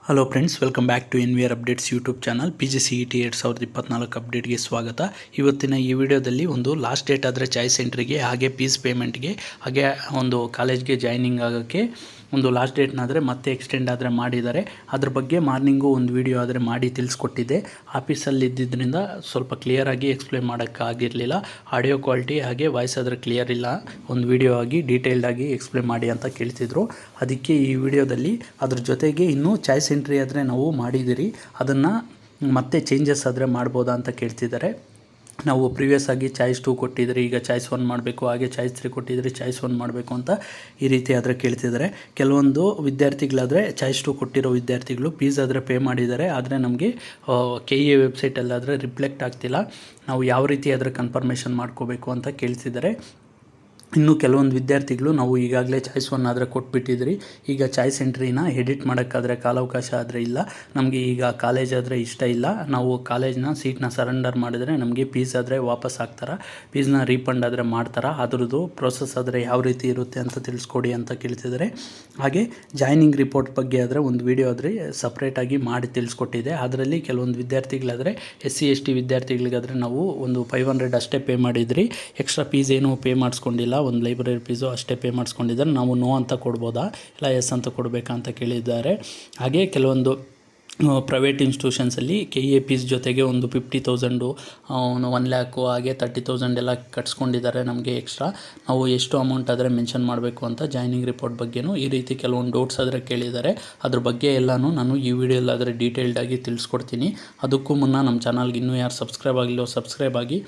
Hello friends, welcome back to NVR updates YouTube channel. PGCET 2024 ಅಪ್ಡೇಟ್ಗೆ ಸ್ವಾಗತ. ಇವತ್ತಿನ ಈ ವಿಡಿಯೋದಲ್ಲಿ ಒಂದು ಲಾಸ್ಟ್ ಡೇಟ್ ಆದರೆ ಚಾಯ್ಸ್ ಎಂಟ್ರಿಗೆ, ಹಾಗೆ ಫೀಸ್ ಪೇಮೆಂಟ್ಗೆ, ಹಾಗೆ ಒಂದು ಕಾಲೇಜ್ಗೆ ಜಾಯ್ನಿಂಗ್ ಆಗೋಕ್ಕೆ ಒಂದು ಲಾಸ್ಟ್ ಡೇಟ್ನಾದರೆ ಮತ್ತೆ ಎಕ್ಸ್ಟೆಂಡ್ ಆದರೆ ಮಾಡಿದ್ದಾರೆ. ಅದ್ರ ಬಗ್ಗೆ ಮಾರ್ನಿಂಗು ಒಂದು ವಿಡಿಯೋ ಆದರೆ ಮಾಡಿ ತಿಳಿಸ್ಕೊಟ್ಟಿದ್ದೆ. ಆಫೀಸಲ್ಲಿ ಇದ್ದಿದ್ದರಿಂದ ಸ್ವಲ್ಪ ಕ್ಲಿಯರಾಗಿ ಎಕ್ಸ್ಪ್ಲೇನ್ ಮಾಡೋಕ್ಕಾಗಿರಲಿಲ್ಲ. ಆಡಿಯೋ ಕ್ವಾಲಿಟಿ ಹಾಗೆ ವಾಯ್ಸ್ ಆದರೆ ಕ್ಲಿಯರ್ ಇಲ್ಲ. ಒಂದು ವಿಡಿಯೋ ಆಗಿ ಡೀಟೇಲ್ಡಾಗಿ ಎಕ್ಸ್ಪ್ಲೇನ್ ಮಾಡಿ ಅಂತ ಕೇಳ್ತಿದ್ರು. ಅದಕ್ಕೆ ಈ ವಿಡಿಯೋದಲ್ಲಿ ಅದ್ರ ಜೊತೆಗೆ ಇನ್ನೂ ಚಾಯ್ಸ್ ಎಂಟ್ರಿ ಆದರೆ ನಾವು ಮಾಡಿದ್ದೀರಿ, ಅದನ್ನು ಮತ್ತೆ ಚೇಂಜಸ್ ಆದರೆ ಮಾಡ್ಬೋದಾ ಅಂತ ಕೇಳ್ತಿದ್ದಾರೆ. ನಾವು ಪ್ರೀವಿಯಸ್ ಆಗಿ ಚಾಯ್ಸ್ 2 ಕೊಟ್ಟಿದ್ರಿ, ಈಗ ಚಾಯ್ಸ್ 1 ಮಾಡಬೇಕು, ಹಾಗೆ ಚಾಯ್ಸ್ 3 ಕೊಟ್ಟಿದ್ರಿ, ಚಾಯ್ಸ್ 1 ಮಾಡಬೇಕು ಅಂತ ಈ ರೀತಿ ಆದರೆ ಕೇಳ್ತಿದ್ದಾರೆ. ಕೆಲವೊಂದು ವಿದ್ಯಾರ್ಥಿಗಳಾದರೆ ಚಾಯ್ಸ್ 2 ಕೊಟ್ಟಿರೋ ವಿದ್ಯಾರ್ಥಿಗಳು ಫೀಸ್ ಆದರೆ ಪೇ ಮಾಡಿದ್ದಾರೆ, ಆದರೆ ನಮಗೆ KE ವೆಬ್ಸೈಟಲ್ಲಾದರೆ ರಿಫ್ಲೆಕ್ಟ್ ಆಗ್ತಿಲ್ಲ. ನಾವು ಯಾವ ರೀತಿ ಆದರೆ ಕನ್ಫರ್ಮೇಷನ್ ಮಾಡ್ಕೋಬೇಕು ಅಂತ ಕೇಳ್ತಿದ್ದಾರೆ. ಇನ್ನು ಕೆಲವೊಂದು ವಿದ್ಯಾರ್ಥಿಗಳು ನಾವು ಈಗಾಗಲೇ ಚಾಯ್ಸ್ 1 ಆದರೆ ಕೊಟ್ಬಿಟ್ಟಿದ್ರಿ, ಈಗ ಚಾಯ್ಸ್ ಎಂಟ್ರಿನ ಎಡಿಟ್ ಮಾಡೋಕ್ಕಾದರೆ ಕಾಲಾವಕಾಶ ಆದರೆ ಇಲ್ಲ, ನಮಗೆ ಈಗ ಕಾಲೇಜ್ ಆದರೆ ಇಷ್ಟ ಇಲ್ಲ, ನಾವು ಕಾಲೇಜ್ನ ಸೀಟ್ನ ಸರೆಂಡರ್ ಮಾಡಿದರೆ ನಮಗೆ ಫೀಸ್ ಆದರೆ ವಾಪಸ್ ಆಗ್ತಾರಾ, ಫೀಸ್ನ ರೀಫಂಡ್ ಆದರೆ ಮಾಡ್ತಾರಾ, ಅದರದ್ದು ಪ್ರೋಸೆಸ್ ಆದರೆ ಯಾವ ರೀತಿ ಇರುತ್ತೆ ಅಂತ ತಿಳಿಸ್ಕೊಡಿ ಅಂತ ಕೇಳ್ತಿದ್ದಾರೆ. ಹಾಗೆ ಜಾಯ್ನಿಂಗ್ ರಿಪೋರ್ಟ್ ಬಗ್ಗೆ ಆದರೆ ಒಂದು ವಿಡಿಯೋ ಆದರೆ ಸಪ್ರೇಟಾಗಿ ಮಾಡಿ ತಿಳಿಸ್ಕೊಟ್ಟಿದೆ. ಅದರಲ್ಲಿ ಕೆಲವೊಂದು ವಿದ್ಯಾರ್ಥಿಗಳಾದರೆ SC ST ವಿದ್ಯಾರ್ಥಿಗಳಿಗಾದರೆ ನಾವು ಒಂದು 500 ಅಷ್ಟೇ ಪೇ ಮಾಡಿದ್ರಿ, ಎಕ್ಸ್ಟ್ರಾ ಫೀಸ್ ಏನೂ ಪೇ ಮಾಡಿಸ್ಕೊಂಡಿಲ್ಲ, ಒಂದು ಲೈಬ್ರರಿ ಫೀಸು ಅಷ್ಟೇ ಪೇ ಮಾಡಿಸ್ಕೊಂಡಿದ್ದಾರೆ, ನಾವು ನೋ ಅಂತ ಕೊಡ್ಬೋದಾ ಇಲ್ಲ ಎಸ್ ಅಂತ ಕೊಡಬೇಕಾ ಅಂತ ಕೇಳಿದ್ದಾರೆ. ಹಾಗೆ ಕೆಲವೊಂದು ಪ್ರೈವೇಟ್ ಇನ್ಸ್ಟಿಟ್ಯೂಷನ್ಸಲ್ಲಿ KE ಫೀಸ್ ಜೊತೆಗೆ ಒಂದು 50,000 1 ಲ್ಯಾಕು ಹಾಗೆ 30,000 ಎಲ್ಲ ಕಟ್ಸ್ಕೊಂಡಿದ್ದಾರೆ. ನಮಗೆ ಎಕ್ಸ್ಟ್ರಾ ನಾವು ಎಷ್ಟು ಅಮೌಂಟ್ ಆದರೆ ಮೆನ್ಷನ್ ಮಾಡಬೇಕು ಅಂತ ಜಾಯ್ನಿಂಗ್ ರಿಪೋರ್ಟ್ ಬಗ್ಗೆನೂ ಈ ರೀತಿ ಕೆಲವೊಂದು ಡೌಟ್ಸ್ ಆದರೆ ಕೇಳಿದ್ದಾರೆ. ಅದ್ರ ಬಗ್ಗೆ ಎಲ್ಲನೂ ನಾನು ಈ ವಿಡಿಯೋಲ್ಲಾದರೆ ಡೀಟೇಲ್ಡಾಗಿ ತಿಳಿಸ್ಕೊಡ್ತೀನಿ. ಅದಕ್ಕೂ ಮುನ್ನ ನಮ್ಮ ಚಾನಲ್ಗೆ ಇನ್ನೂ ಯಾರು ಸಬ್ಸ್ಕ್ರೈಬ್ ಆಗಿಲ್ಲೋ ಸಬ್ಸ್ಕ್ರೈಬ್ ಆಗಿ,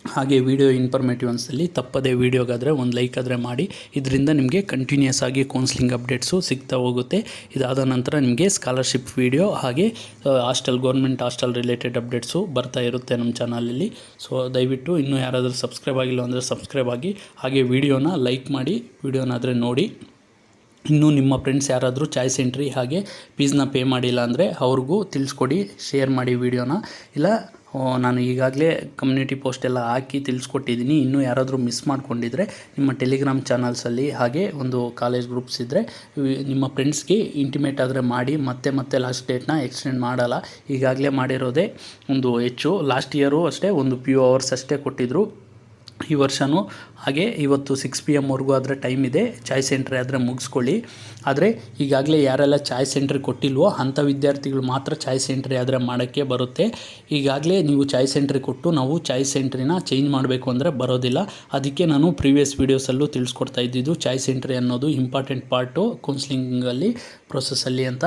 ಹಾಗೆ ವಿಡಿಯೋ ಇನ್ಫಾರ್ಮೇಟಿವ್ ಅನಿಸಲಿ ತಪ್ಪದೇ ವಿಡಿಯೋಗಾದರೆ ಒಂದು ಲೈಕ್ ಆದರೆ ಮಾಡಿ. ಇದರಿಂದ ನಿಮಗೆ ಕಂಟಿನ್ಯೂಸ್ ಆಗಿ ಕೌನ್ಸ್ಲಿಂಗ್ ಅಪ್ಡೇಟ್ಸು ಸಿಗ್ತಾ ಹೋಗುತ್ತೆ. ಇದಾದ ನಂತರ ನಿಮಗೆ ಸ್ಕಾಲರ್ಶಿಪ್ ವಿಡಿಯೋ ಹಾಗೆ ಗೌರ್ಮೆಂಟ್ ಹಾಸ್ಟೆಲ್ ರಿಲೇಟೆಡ್ ಅಪ್ಡೇಟ್ಸು ಬರ್ತಾ ಇರುತ್ತೆ ನಮ್ಮ ಚಾನಲಲ್ಲಿ. ಸೊ ದಯವಿಟ್ಟು ಇನ್ನೂ ಯಾರಾದರೂ ಸಬ್ಸ್ಕ್ರೈಬ್ ಆಗಿಲ್ಲ ಅಂದರೆ ಸಬ್ಸ್ಕ್ರೈಬ್ ಆಗಿ, ಹಾಗೆ ವಿಡಿಯೋನ ಲೈಕ್ ಮಾಡಿ, ವಿಡಿಯೋನಾದರೆ ನೋಡಿ. ಇನ್ನೂ ನಿಮ್ಮ ಫ್ರೆಂಡ್ಸ್ ಯಾರಾದರೂ ಚಾಯ್ಸ್ ಎಂಟ್ರಿ ಹಾಗೆ ಫೀಸ್ನ ಪೇ ಮಾಡಿಲ್ಲ ಅಂದರೆ ಅವ್ರಿಗೂ ತಿಳಿಸ್ಕೊಡಿ, ಶೇರ್ ಮಾಡಿ ವಿಡಿಯೋನ. ಇಲ್ಲ ನಾನು ಈಗಾಗಲೇ ಕಮ್ಯುನಿಟಿ ಪೋಸ್ಟ್ ಎಲ್ಲ ಹಾಕಿ ತಿಳಿಸ್ಕೊಟ್ಟಿದ್ದೀನಿ, ಇನ್ನೂ ಯಾರಾದರೂ ಮಿಸ್ ಮಾಡ್ಕೊಂಡಿದ್ರೆ ನಿಮ್ಮ ಟೆಲಿಗ್ರಾಮ್ ಚಾನಲ್ಸಲ್ಲಿ ಹಾಗೆ ಒಂದು ಕಾಲೇಜ್ ಗ್ರೂಪ್ಸ್ ಇದ್ದರೆ ನಿಮ್ಮ ಫ್ರೆಂಡ್ಸ್ಗೆ ಇಂಟಿಮೇಟ್ ಆದರೆ ಮಾಡಿ. ಮತ್ತೆ ಲಾಸ್ಟ್ ಡೇಟ್ನ ಎಕ್ಸ್ಟೆಂಡ್ ಮಾಡಲ್ಲ, ಈಗಾಗಲೇ ಮಾಡಿರೋದೇ ಒಂದು ಹೆಚ್ಚು. ಲಾಸ್ಟ್ ಇಯರು ಅಷ್ಟೇ ಒಂದು ಫ್ಯೂ ಅವರ್ಸ್ ಅಷ್ಟೇ ಕೊಟ್ಟಿದ್ದರು, ಈ ವರ್ಷವೂ ಹಾಗೆ ಇವತ್ತು 6 PM ಆದರೆ ಟೈಮ್ ಇದೆ, ಚಾಯ್ಸ್ ಎಂಟ್ರಿ ಆದರೆ ಮುಗಿಸ್ಕೊಳ್ಳಿ. ಆದರೆ ಈಗಾಗಲೇ ಯಾರೆಲ್ಲ ಚಾಯ್ಸ್ ಎಂಟ್ರಿ ಕೊಟ್ಟಿಲ್ವೋ ಅಂಥ ವಿದ್ಯಾರ್ಥಿಗಳು ಮಾತ್ರ ಚಾಯ್ಸ್ ಎಂಟ್ರಿ ಆದರೆ ಮಾಡೋಕ್ಕೆ ಬರುತ್ತೆ. ಈಗಾಗಲೇ ನೀವು ಚಾಯ್ಸ್ ಎಂಟ್ರಿ ಕೊಟ್ಟು ನಾವು ಚಾಯ್ಸ್ ಎಂಟ್ರಿನ ಚೇಂಜ್ ಮಾಡಬೇಕು ಅಂದರೆ ಬರೋದಿಲ್ಲ. ಅದಕ್ಕೆ ನಾನು ಪ್ರೀವಿಯಸ್ ವೀಡಿಯೋಸಲ್ಲೂ ತಿಳಿಸ್ಕೊಡ್ತಾ ಇದ್ದಿದ್ದು ಚಾಯ್ಸ್ ಎಂಟ್ರಿ ಅನ್ನೋದು ಇಂಪಾರ್ಟೆಂಟ್ ಪಾರ್ಟು ಕೌನ್ಸ್ಲಿಂಗಲ್ಲಿ ಪ್ರೊಸೆಸ್ಸಲ್ಲಿ ಅಂತ.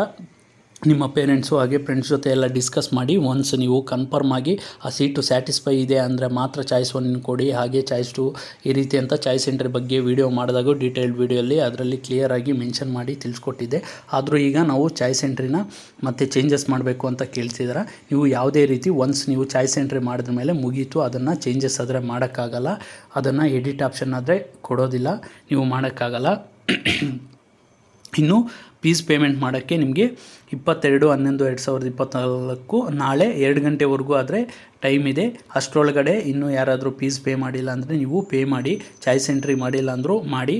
ನಿಮ್ಮ ಪೇರೆಂಟ್ಸು ಹಾಗೆ ಫ್ರೆಂಡ್ಸ್ ಜೊತೆ ಎಲ್ಲ ಡಿಸ್ಕಸ್ ಮಾಡಿ, ಒನ್ಸ್ ನೀವು ಕನ್ಫರ್ಮ್ ಆಗಿ ಆ ಸೀಟು ಸ್ಯಾಟಿಸ್ಫೈ ಇದೆ ಅಂದರೆ ಮಾತ್ರ ಚಾಯ್ಸ್ 1 ಕೊಡಿ, ಹಾಗೆ ಚಾಯ್ಸ್ 2 ಈ ರೀತಿ ಅಂತ ಚಾಯ್ಸ್ ಎಂಟ್ರಿ ಬಗ್ಗೆ ವಿಡಿಯೋ ಮಾಡಿದಾಗ ಡೀಟೇಲ್ಡ್ ವಿಡಿಯೋಲ್ಲಿ ಅದರಲ್ಲಿ ಕ್ಲಿಯರಾಗಿ ಮೆನ್ಷನ್ ಮಾಡಿ ತಿಳಿಸ್ಕೊಟ್ಟಿದ್ದೆ. ಆದರೂ ಈಗ ನಾವು ಚಾಯ್ಸ್ ಎಂಟ್ರಿನ ಮತ್ತೆ ಚೇಂಜಸ್ ಮಾಡಬೇಕು ಅಂತ ಕೇಳ್ತಿದ್ದಾರೆ. ನೀವು ಯಾವುದೇ ರೀತಿ ಒನ್ಸ್ ನೀವು ಚಾಯ್ಸ್ ಎಂಟ್ರಿ ಮಾಡಿದ ಮೇಲೆ ಮುಗೀತು, ಅದನ್ನು ಚೇಂಜಸ್ ಆದರೆ ಮಾಡೋಕ್ಕಾಗಲ್ಲ, ಅದನ್ನು ಎಡಿಟ್ ಆಪ್ಷನ್ ಆದರೆ ಕೊಡೋದಿಲ್ಲ, ನೀವು ಮಾಡೋಕ್ಕಾಗಲ್ಲ. ಇನ್ನು ಫೀಸ್ ಪೇಮೆಂಟ್ ಮಾಡೋಕ್ಕೆ ನಿಮಗೆ 22/11/2024 ನಾಳೆ 2 ಗಂಟೆವರೆಗೂ ಆದರೆ ಟೈಮ್ ಇದೆ. ಅಷ್ಟರೊಳಗಡೆ ಇನ್ನೂ ಯಾರಾದರೂ ಫೀಸ್ ಪೇ ಮಾಡಿಲ್ಲ ಅಂದರೆ ನೀವು ಪೇ ಮಾಡಿ, ಚಾಯ್ಸ್ ಎಂಟ್ರಿ ಮಾಡಿಲ್ಲ ಅಂದರೂ ಮಾಡಿ.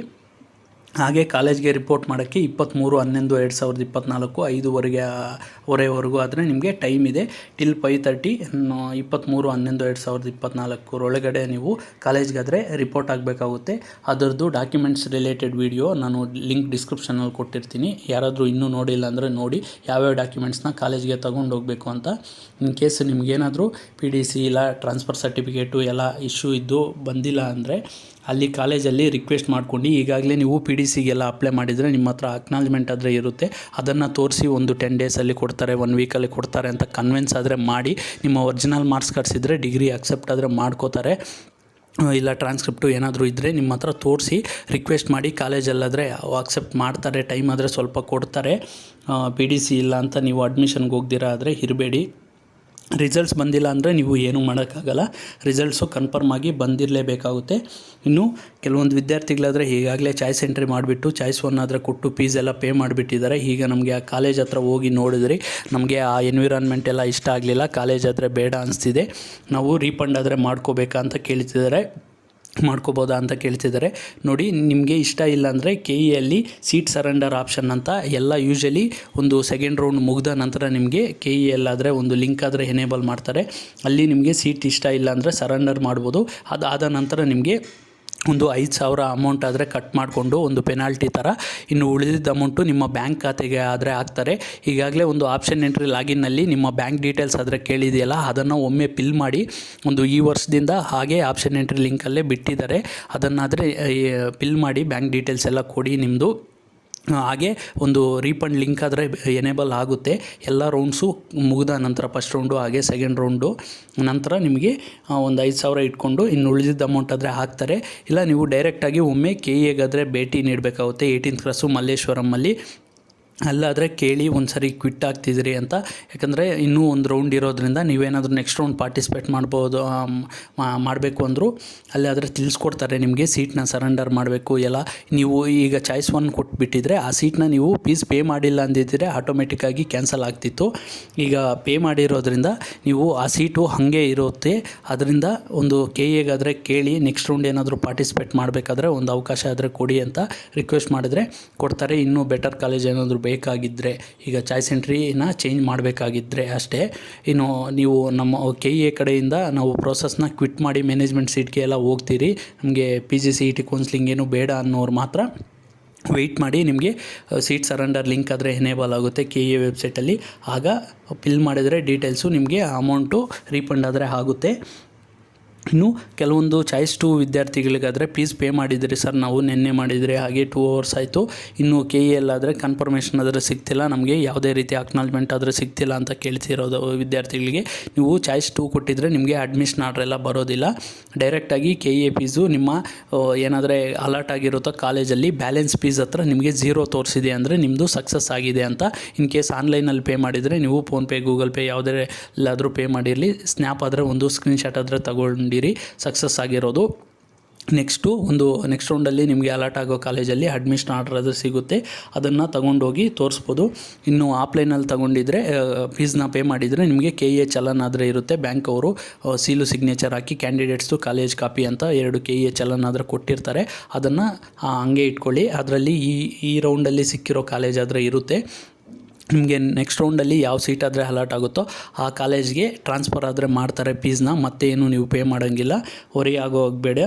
ಹಾಗೆ ಕಾಲೇಜ್ಗೆ ರಿಪೋರ್ಟ್ ಮಾಡೋಕ್ಕೆ 23/11/2024 5:15 ಆದರೆ ನಿಮಗೆ ಟೈಮ್ ಇದೆ. ಟಿಲ್ 5:30 23/11/2024 ಒಳಗಡೆ ನೀವು ಕಾಲೇಜ್ಗಾದರೆ ರಿಪೋರ್ಟ್ ಆಗಬೇಕಾಗುತ್ತೆ. ಅದರದ್ದು ಡಾಕ್ಯುಮೆಂಟ್ಸ್ ರಿಲೇಟೆಡ್ ವಿಡಿಯೋ ನಾನು ಲಿಂಕ್ ಡಿಸ್ಕ್ರಿಪ್ಷನಲ್ಲಿ ಕೊಟ್ಟಿರ್ತೀನಿ, ಯಾರಾದರೂ ಇನ್ನೂ ನೋಡಿಲ್ಲ ಅಂದರೆ ನೋಡಿ, ಯಾವ್ಯಾವ ಡಾಕ್ಯುಮೆಂಟ್ಸ್ನ ಕಾಲೇಜ್ಗೆ ತೊಗೊಂಡು ಹೋಗಬೇಕು ಅಂತ. ಇನ್ ಕೇಸ್ ನಿಮಗೇನಾದರೂ PDC ಇಲ್ಲ ಟ್ರಾನ್ಸ್ಫರ್ ಸರ್ಟಿಫಿಕೇಟು ಎಲ್ಲ ಇಶ್ಯೂ ಇದ್ದು ಬಂದಿಲ್ಲ ಅಂದರೆ ಅಲ್ಲಿ ಕಾಲೇಜಲ್ಲಿ ರಿಕ್ವೆಸ್ಟ್ ಮಾಡ್ಕೊಂಡು, ಈಗಾಗಲೇ ನೀವು PDCಗೆಲ್ಲ ಅಪ್ಲೈ ಮಾಡಿದರೆ ನಿಮ್ಮ ಹತ್ರ ಅಕ್ನಾಲಜ್ಮೆಂಟ್ ಆದರೆ ಇರುತ್ತೆ, ಅದನ್ನು ತೋರಿಸಿ ಒಂದು 10 ಡೇಸಲ್ಲಿ ಕೊಡ್ತಾರೆ, 1 ವೀಕಲ್ಲಿ ಕೊಡ್ತಾರೆ ಅಂತ ಕನ್ವಿನ್ಸ್ ಆದರೆ ಮಾಡಿ. ನಿಮ್ಮ ಒರಿಜಿನಲ್ ಮಾರ್ಕ್ಸ್ ಕಾರ್ಡ್ಸ್ ಇದ್ದರೆ ಡಿಗ್ರಿ ಅಕ್ಸೆಪ್ಟ್ ಆದರೆ ಮಾಡ್ಕೋತಾರೆ, ಇಲ್ಲ ಟ್ರಾನ್ಸ್ಕ್ರಿಪ್ಟು ಏನಾದರೂ ಇದ್ದರೆ ನಿಮ್ಮ ಹತ್ರ ತೋರಿಸಿ ರಿಕ್ವೆಸ್ಟ್ ಮಾಡಿ. ಕಾಲೇಜಲ್ಲಾದರೆ ಅಕ್ಸೆಪ್ಟ್ ಮಾಡ್ತಾರೆ, ಟೈಮ್ ಆದರೆ ಸ್ವಲ್ಪ ಕೊಡ್ತಾರೆ. PDC ಇಲ್ಲ ಅಂತ ನೀವು ಅಡ್ಮಿಷನ್ಗೆ ಹೋಗ್ದಿರ ಆದರೆ ಇರಬೇಡಿ. ರಿಸಲ್ಟ್ಸ್ ಬಂದಿಲ್ಲ ಅಂದರೆ ನೀವು ಏನೂ ಮಾಡೋಕ್ಕಾಗಲ್ಲ, ರಿಸಲ್ಟ್ಸು ಕನ್ಫರ್ಮ್ ಆಗಿ ಬಂದಿರಲೇಬೇಕಾಗುತ್ತೆ. ಇನ್ನು ಕೆಲವೊಂದು ವಿದ್ಯಾರ್ಥಿಗಳಾದರೆ ಈಗಾಗಲೇ ಚಾಯ್ಸ್ ಎಂಟ್ರಿ ಮಾಡಿಬಿಟ್ಟು ಚಾಯ್ಸ್ 1 ಆದರೆ ಕೊಟ್ಟು ಫೀಸ್ ಎಲ್ಲ ಪೇ ಮಾಡಿಬಿಟ್ಟಿದ್ದಾರೆ. ಈಗ ನಮಗೆ ಆ ಕಾಲೇಜ್ ಹತ್ರ ಹೋಗಿ ನೋಡಿದ್ರಿ, ನಮಗೆ ಆ ಎನ್ವಿರಾನ್ಮೆಂಟ್ ಎಲ್ಲ ಇಷ್ಟ ಆಗಲಿಲ್ಲ, ಕಾಲೇಜ್ ಆದರೆ ಬೇಡ ಅನಿಸ್ತಿದೆ, ನಾವು ರೀಫಂಡ್ ಆದರೆ ಮಾಡ್ಕೋಬೇಕಾ ಅಂತ ಕೇಳ್ತಿದ್ದಾರೆ. ಮಾಡ್ಕೋಬೋದಾ ಅಂತ ಕೇಳ್ತಿದ್ದಾರೆ. ನೋಡಿ, ನಿಮಗೆ ಇಷ್ಟ ಇಲ್ಲ ಅಂದರೆ KEಯಲ್ಲಿ ಸೀಟ್ ಸರೆಂಡರ್ ಆಪ್ಷನ್ ಅಂತ ಎಲ್ಲ ಯೂಶಲಿ ಒಂದು ಸೆಕೆಂಡ್ ರೌಂಡ್ ಮುಗಿದ ನಂತರ ನಿಮಗೆ KEಯಲ್ಲಾದರೆ ಒಂದು ಲಿಂಕ್ ಆದರೆ ಎನೇಬಲ್ ಮಾಡ್ತಾರೆ. ಅಲ್ಲಿ ನಿಮಗೆ ಸೀಟ್ ಇಷ್ಟ ಇಲ್ಲ ಅಂದರೆ ಸರೆಂಡರ್ ಮಾಡ್ಬೋದು. ಅದಾದ ನಂತರ ನಿಮಗೆ ಒಂದು 5,000 ಅಮೌಂಟ್ ಆದರೆ ಕಟ್ ಮಾಡಿಕೊಂಡು ಒಂದು ಪೆನಾಲ್ಟಿ ಥರ, ಇನ್ನು ಉಳಿದಿದ್ದ ಅಮೌಂಟು ನಿಮ್ಮ ಬ್ಯಾಂಕ್ ಖಾತೆಗೆ ಆದರೆ ಹಾಕ್ತಾರೆ. ಈಗಾಗಲೇ ಒಂದು ಆಪ್ಷನ್ ಎಂಟ್ರಿ ಲಾಗಿನ್ನಲ್ಲಿ ನಿಮ್ಮ ಬ್ಯಾಂಕ್ ಡೀಟೇಲ್ಸ್ ಆದರೆ ಕೇಳಿದೆಯಲ್ಲ, ಅದನ್ನು ಒಮ್ಮೆ ಫಿಲ್ ಮಾಡಿ. ಒಂದು ಈ ವರ್ಷದಿಂದ ಹಾಗೆ ಆಪ್ಷನ್ ಎಂಟ್ರಿ ಲಿಂಕಲ್ಲೇ ಬಿಟ್ಟಿದ್ದಾರೆ, ಅದನ್ನಾದರೆ ಫಿಲ್ ಮಾಡಿ ಬ್ಯಾಂಕ್ ಡೀಟೇಲ್ಸ್ ಎಲ್ಲ ಕೊಡಿ ನಿಮ್ಮದು. ಹಾಗೆ ಒಂದು ರೀಫಂಡ್ ಲಿಂಕ್ ಆದರೆ ಎನೇಬಲ್ ಆಗುತ್ತೆ. ಎಲ್ಲ ರೌಂಡ್ಸು ಮುಗಿದ ನಂತರ ಫಸ್ಟ್ ರೌಂಡು ಹಾಗೆ ಸೆಕೆಂಡ್ ರೌಂಡು ನಂತರ ನಿಮಗೆ ಒಂದು 5,000 ಇಟ್ಕೊಂಡು ಇನ್ನು ಉಳಿದಿದ್ದ ಅಮೌಂಟ್ ಆದರೆ ಹಾಕ್ತಾರೆ. ಇಲ್ಲ ನೀವು ಡೈರೆಕ್ಟಾಗಿ ಒಮ್ಮೆ KEಗಾದರೆ ಭೇಟಿ ನೀಡಬೇಕಾಗುತ್ತೆ. 18th cross ಮಲ್ಲೇಶ್ವರಮಲ್ಲಿ. ಅಲ್ಲಾದರೆ ಕೇಳಿ ಒಂದು ಸರಿ ಕ್ವಿಟ್ ಆಗ್ತಿದ್ದೀರಿ ಅಂತ. ಯಾಕಂದರೆ ಇನ್ನೂ ಒಂದು ರೌಂಡ್ ಇರೋದ್ರಿಂದ ನೀವೇನಾದರೂ ನೆಕ್ಸ್ಟ್ ರೌಂಡ್ ಪಾರ್ಟಿಸಿಪೇಟ್ ಮಾಡ್ಬೋದು ಮಾಡಬೇಕು ಅಂದರೂ ಅಲ್ಲಾದರೆ ತಿಳಿಸ್ಕೊಡ್ತಾರೆ ನಿಮಗೆ. ಸೀಟ್ನ ಸರೆಂಡರ್ ಮಾಡಬೇಕು ಎಲ್ಲ. ನೀವು ಈಗ ಚಾಯ್ಸ್ 1 ಕೊಟ್ಬಿಟ್ಟಿದ್ರೆ ಆ ಸೀಟ್ನ ನೀವು ಫೀಸ್ ಪೇ ಮಾಡಿಲ್ಲ ಅಂದಿದ್ದರೆ ಆಟೋಮೆಟಿಕ್ಕಾಗಿ ಕ್ಯಾನ್ಸಲ್ ಆಗ್ತಿತ್ತು. ಈಗ ಪೇ ಮಾಡಿರೋದ್ರಿಂದ ನೀವು ಆ ಸೀಟು ಹಾಗೆ ಇರುತ್ತೆ. ಅದರಿಂದ ಒಂದು KEಗಾದರೆ ಕೇಳಿ ನೆಕ್ಸ್ಟ್ ರೌಂಡ್ ಏನಾದರೂ ಪಾರ್ಟಿಸಿಪೇಟ್ ಮಾಡಬೇಕಾದ್ರೆ ಒಂದು ಅವಕಾಶ ಆದರೆ ಕೊಡಿ ಅಂತ ರಿಕ್ವೆಸ್ಟ್ ಮಾಡಿದ್ರೆ ಕೊಡ್ತಾರೆ. ಇನ್ನೂ ಬೆಟರ್ ಕಾಲೇಜ್ ಏನಾದರೂ ಬೇಕಾಗಿದ್ದರೆ, ಈಗ ಚಾಯ್ಸ್ ಎಂಟ್ರಿನ ಚೇಂಜ್ ಮಾಡಬೇಕಾಗಿದ್ದರೆ ಅಷ್ಟೇ. ಇನ್ನು ನೀವು ನಮ್ಮ KE ಕಡೆಯಿಂದ ನಾವು ಪ್ರೋಸೆಸ್ನ ಕ್ವಿಟ್ ಮಾಡಿ ಮ್ಯಾನೇಜ್ಮೆಂಟ್ ಸೀಟ್ಗೆ ಎಲ್ಲ ಹೋಗ್ತೀರಿ, ನಮಗೆ PGCET ಕೌನ್ಸ್ಲಿಂಗ್ ಏನು ಬೇಡ ಅನ್ನೋರು ಮಾತ್ರ ವೆಯ್ಟ್ ಮಾಡಿ. ನಿಮಗೆ ಸೀಟ್ ಸರೆಂಡರ್ ಲಿಂಕ್ ಆದರೆ ಎನೇಬಲ್ ಆಗುತ್ತೆ KE ವೆಬ್ಸೈಟಲ್ಲಿ. ಆಗ ಫಿಲ್ ಮಾಡಿದರೆ ಡೀಟೇಲ್ಸು ನಿಮಗೆ ಅಮೌಂಟು ರೀಫಂಡ್ ಆದರೆ ಆಗುತ್ತೆ. ಇನ್ನು ಕೆಲವೊಂದು ಚಾಯ್ಸ್ 2 ವಿದ್ಯಾರ್ಥಿಗಳಿಗಾದರೆ ಫೀಸ್ ಪೇ ಮಾಡಿದ್ರಿ ಸರ್, ನಾವು ನಿನ್ನೆ ಮಾಡಿದರೆ ಹಾಗೆ 2 ಅವರ್ಸ್ ಆಯಿತು, ಇನ್ನು KEಯಲ್ಲಾದರೆ ಕನ್ಫರ್ಮೇಷನ್ ಆದರೆ ಸಿಗ್ತಿಲ್ಲ, ನಮಗೆ ಯಾವುದೇ ರೀತಿ ಅಕ್ನಾಲ್ಜ್ಮೆಂಟ್ ಆದರೆ ಸಿಗ್ತಿಲ್ಲ ಅಂತ ಕೇಳ್ತಿರೋದು ವಿದ್ಯಾರ್ಥಿಗಳಿಗೆ. ನೀವು ಚಾಯ್ಸ್ 2 ಕೊಟ್ಟಿದ್ದರೆ ನಿಮಗೆ ಅಡ್ಮಿಷನ್ ಆರ್ಡ್ರ್ ಎಲ್ಲ ಬರೋದಿಲ್ಲ. ಡೈರೆಕ್ಟಾಗಿ KE ಫೀಸು ನಿಮ್ಮ ಏನಾದರೆ ಅಲರ್ಟ್ ಆಗಿರುತ್ತೋ ಕಾಲೇಜಲ್ಲಿ ಬ್ಯಾಲೆನ್ಸ್ ಫೀಸ್ ಹತ್ರ ನಿಮಗೆ 0 ತೋರಿಸಿದೆ ಅಂದರೆ ನಿಮ್ಮದು ಸಕ್ಸಸ್ ಆಗಿದೆ ಅಂತ. ಇನ್ ಕೇಸ್ ಆನ್ಲೈನಲ್ಲಿ ಪೇ ಮಾಡಿದರೆ ನೀವು ಫೋನ್ಪೇ, ಗೂಗಲ್ ಪೇ ಯಾವುದೇ ಎಲ್ಲಾದರೂ ಪೇ ಮಾಡಿರಲಿ, ಸ್ನ್ಯಾಪ್ ಆದರೆ ಒಂದು ಸ್ಕ್ರೀನ್ಶಾಟ್ ಆದರೆ ತಗೊಂಡಿರಿ ಸಕ್ಸಸ್ ಆಗಿರೋದು. ನೆಕ್ಸ್ಟ್ ರೌಂಡಲ್ಲಿ ನಿಮಗೆ ಅಲರ್ಟ್ ಆಗೋ ಕಾಲೇಜಲ್ಲಿ ಅಡ್ಮಿಷನ್ ಆರ್ಡರ್ ಅದು ಸಿಗುತ್ತೆ, ಅದನ್ನು ತಗೊಂಡೋಗಿ ತೋರಿಸ್ಬೋದು. ಇನ್ನು ಆಫ್ಲೈನಲ್ಲಿ ತಗೊಂಡಿದ್ರೆ ಫೀಸ್ನ ಪೇ ಮಾಡಿದರೆ ನಿಮಗೆ KE ಚಲನ್ ಆದರೆ ಇರುತ್ತೆ. ಬ್ಯಾಂಕ್ ಅವರು ಸೀಲು ಸಿಗ್ನೇಚರ್ ಹಾಕಿ ಕ್ಯಾಂಡಿಡೇಟ್ಸ್ದು ಕಾಲೇಜ್ ಕಾಪಿ ಅಂತ 2 KE ಚಲನ್ ಆದರೆ ಕೊಟ್ಟಿರ್ತಾರೆ, ಅದನ್ನು ಹಂಗೆ ಇಟ್ಕೊಳ್ಳಿ. ಅದರಲ್ಲಿ ಈ ರೌಂಡಲ್ಲಿ ಸಿಕ್ಕಿರೋ ಕಾಲೇಜ್ ಆದರೆ ಇರುತ್ತೆ. ನಿಮಗೆ ನೆಕ್ಸ್ಟ್ ರೌಂಡಲ್ಲಿ ಯಾವ ಸೀಟ್ ಆದರೆ ಅಲಾಟ್ ಆಗುತ್ತೋ ಆ ಕಾಲೇಜ್ಗೆ ಟ್ರಾನ್ಸ್ಫರ್ ಆದರೆ ಮಾಡ್ತಾರೆ ಫೀಸ್ನ, ಮತ್ತೆ ಏನು ನೀವು ಪೇ ಮಾಡೋಂಗಿಲ್ಲ, ಹೊರೆ ಹೋಗಬೇಡ.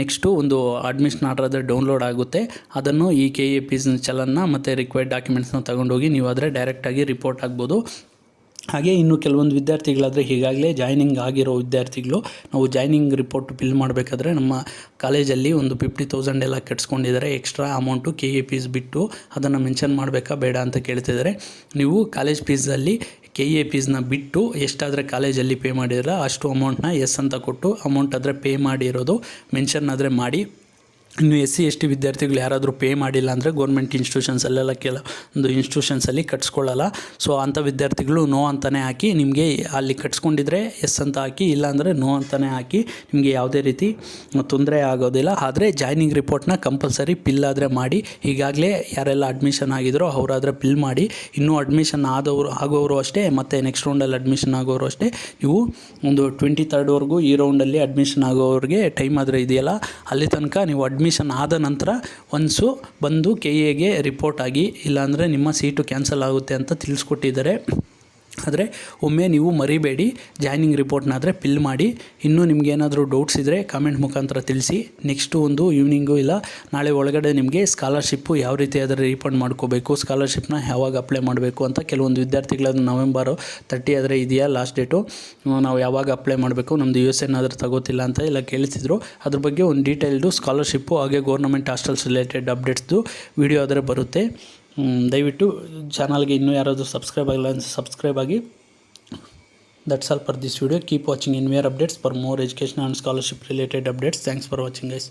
ನೆಕ್ಸ್ಟು ಒಂದು ಅಡ್ಮಿಷನ್ ಆರ್ಡರ್ ಆದರೆ ಡೌನ್ಲೋಡ್ ಆಗುತ್ತೆ, ಅದನ್ನು ಈ KE ಫೀಸ್ನ ಚಲನ್ನ ಮತ್ತು ರಿಕ್ವೈರ್ಡ್ ಡಾಕ್ಯುಮೆಂಟ್ಸ್ನ ತಗೊಂಡೋಗಿ ನೀವು ಆದರೆ ಡೈರೆಕ್ಟಾಗಿ ರಿಪೋರ್ಟ್ ಆಗ್ಬೋದು. ಹಾಗೆ ಇನ್ನು ಕೆಲವೊಂದು ವಿದ್ಯಾರ್ಥಿಗಳಾದರೆ ಈಗಾಗಲೇ ಜಾಯ್ನಿಂಗ್ ಆಗಿರೋ ವಿದ್ಯಾರ್ಥಿಗಳು, ನಾವು ಜಾಯ್ನಿಂಗ್ ರಿಪೋರ್ಟ್ ಫಿಲ್ ಮಾಡಬೇಕಾದ್ರೆ ನಮ್ಮ ಕಾಲೇಜಲ್ಲಿ ಒಂದು 50,000 ಎಲ್ಲ ಕಟ್ಸ್ಕೊಂಡಿದ್ದಾರೆ ಎಕ್ಸ್ಟ್ರಾ ಅಮೌಂಟು KE ಫೀಸ್ ಬಿಟ್ಟು, ಅದನ್ನು ಮೆನ್ಷನ್ ಮಾಡಬೇಕಾ ಬೇಡ ಅಂತ ಕೇಳ್ತಿದ್ದಾರೆ. ನೀವು ಕಾಲೇಜ್ ಫೀಸಲ್ಲಿ KE ಫೀಸ್ನ ಬಿಟ್ಟು ಎಷ್ಟಾದರೆ ಕಾಲೇಜಲ್ಲಿ ಪೇ ಮಾಡಿದ್ರೆ ಅಷ್ಟು ಅಮೌಂಟ್ನ ಎಸ್ ಅಂತ ಕೊಟ್ಟು ಅಮೌಂಟ್ ಆದರೆ ಪೇ ಮಾಡಿರೋದು ಮೆನ್ಷನ್ ಆದರೆ ಮಾಡಿ. ಇನ್ನು SC ST ವಿದ್ಯಾರ್ಥಿಗಳು ಯಾರಾದರೂ ಪೇ ಮಾಡಿಲ್ಲ ಅಂದರೆ ಗೌರ್ಮೆಂಟ್ ಇನ್ಸ್ಟಿಟ್ಯೂಷನ್ಸಲ್ಲೆಲ್ಲ ಕೆಲವೊಂದು ಇನ್ಸ್ಟಿಟ್ಯೂಷನ್ಸಲ್ಲಿ ಕಟ್ಸ್ಕೊಳ್ಳಲ್ಲ. ಸೊ ಅಂಥ ವಿದ್ಯಾರ್ಥಿಗಳು ನೋ ಅಂತಲೇ ಹಾಕಿ, ನಿಮಗೆ ಅಲ್ಲಿ ಕಟ್ಸ್ಕೊಂಡಿದ್ರೆ ಎಸ್ ಅಂತ ಹಾಕಿ, ಇಲ್ಲಾಂದರೆ ನೋ ಅಂತಲೇ ಹಾಕಿ, ನಿಮಗೆ ಯಾವುದೇ ರೀತಿ ತೊಂದರೆ ಆಗೋದಿಲ್ಲ. ಆದರೆ ಜಾಯ್ನಿಂಗ್ ರಿಪೋರ್ಟ್ನ ಕಂಪಲ್ಸರಿ ಫಿಲ್ ಆದರೆ ಮಾಡಿ. ಈಗಾಗಲೇ ಯಾರೆಲ್ಲ ಅಡ್ಮಿಷನ್ ಆಗಿದ್ರೋ ಅವರಾದರೆ ಫಿಲ್ ಮಾಡಿ. ಇನ್ನೂ ಅಡ್ಮಿಷನ್ ಆಗೋರು ಅಷ್ಟೇ, ಮತ್ತು ನೆಕ್ಸ್ಟ್ ರೌಂಡಲ್ಲಿ ಅಡ್ಮಿಷನ್ ಆಗೋರು ಅಷ್ಟೇ. ನೀವು ಒಂದು 23rd ಈ ರೌಂಡಲ್ಲಿ ಅಡ್ಮಿಷನ್ ಆಗೋರಿಗೆ ಟೈಮ್ ಆದರೆ ಇದೆಯಲ್ಲ, ಅಲ್ಲಿ ತನಕ ನೀವು ಅಡ್ಮಿಷನ್ ಆದ ನಂತರ ಒನ್ಸು ಬಂದು KEಗೆ ರಿಪೋರ್ಟ್ ಆಗಿ, ಇಲ್ಲಾಂದರೆ ನಿಮ್ಮ ಸೀಟು ಕ್ಯಾನ್ಸಲ್ ಆಗುತ್ತೆ ಅಂತ ತಿಳಿಸ್ಕೊಟ್ಟಿದ್ದಾರೆ. ಆದರೆ ಒಮ್ಮೆ ನೀವು ಮರಿಬೇಡಿ, ಜಾಯ್ನಿಂಗ್ ರಿಪೋರ್ಟ್ನಾದರೆ ಫಿಲ್ ಮಾಡಿ. ಇನ್ನೂ ನಿಮಗೇನಾದರೂ ಡೌಟ್ಸ್ ಇದ್ದರೆ ಕಾಮೆಂಟ್ ಮುಖಾಂತರ ತಿಳಿಸಿ. ನೆಕ್ಸ್ಟು ಒಂದು ಈವ್ನಿಂಗು ಇಲ್ಲ ನಾಳೆ ಒಳಗಡೆ ನಿಮಗೆ ಸ್ಕಾಲರ್ಶಿಪ್ಪು ಯಾವ ರೀತಿ ಆದರೆ ರೀಫಂಡ್ ಮಾಡ್ಕೋಬೇಕು, ಸ್ಕಾಲರ್ಶಿಪ್ನ ಯಾವಾಗ ಅಪ್ಲೈ ಮಾಡಬೇಕು ಅಂತ ಕೆಲವೊಂದು ವಿದ್ಯಾರ್ಥಿಗಳದ್ದು November 30 ಆದರೆ ಇದೆಯಾ ಲಾಸ್ಟ್ ಡೇಟು, ನಾವು ಯಾವಾಗ ಅಪ್ಲೈ ಮಾಡಬೇಕು, ನಮ್ಮದು USN ಆದರೂ ತಗೋತಿಲ್ಲ ಅಂತ ಎಲ್ಲ ಕೇಳ್ತಿದ್ರು. ಅದ್ರ ಬಗ್ಗೆ ಒಂದು ಡೀಟೇಲ್ಡು ಸ್ಕಾಲರ್ಶಿಪ್ಪು ಹಾಗೆ ಗೌರ್ನಮೆಂಟ್ ಹಾಸ್ಟೆಲ್ಸ್ ರಿಲೇಟೆಡ್ ಅಪ್ಡೇಟ್ಸ್ದು ವಿಡಿಯೋ ಆದರೆ ಬರುತ್ತೆ. ದಯವಿಟ್ಟು ಚಾನಲ್ಗೆ ಇನ್ನೂ ಯಾರಾದರೂ ಸಬ್ಸ್ಕ್ರೈಬ್ ಆಗಿಲ್ಲ ಅಂದರೆ ಸಬ್ಸ್ಕ್ರೈಬ್ ಆಗಿ. That's all for this video. Keep watching NVR updates for more education and scholarship related updates. Thanks for watching guys.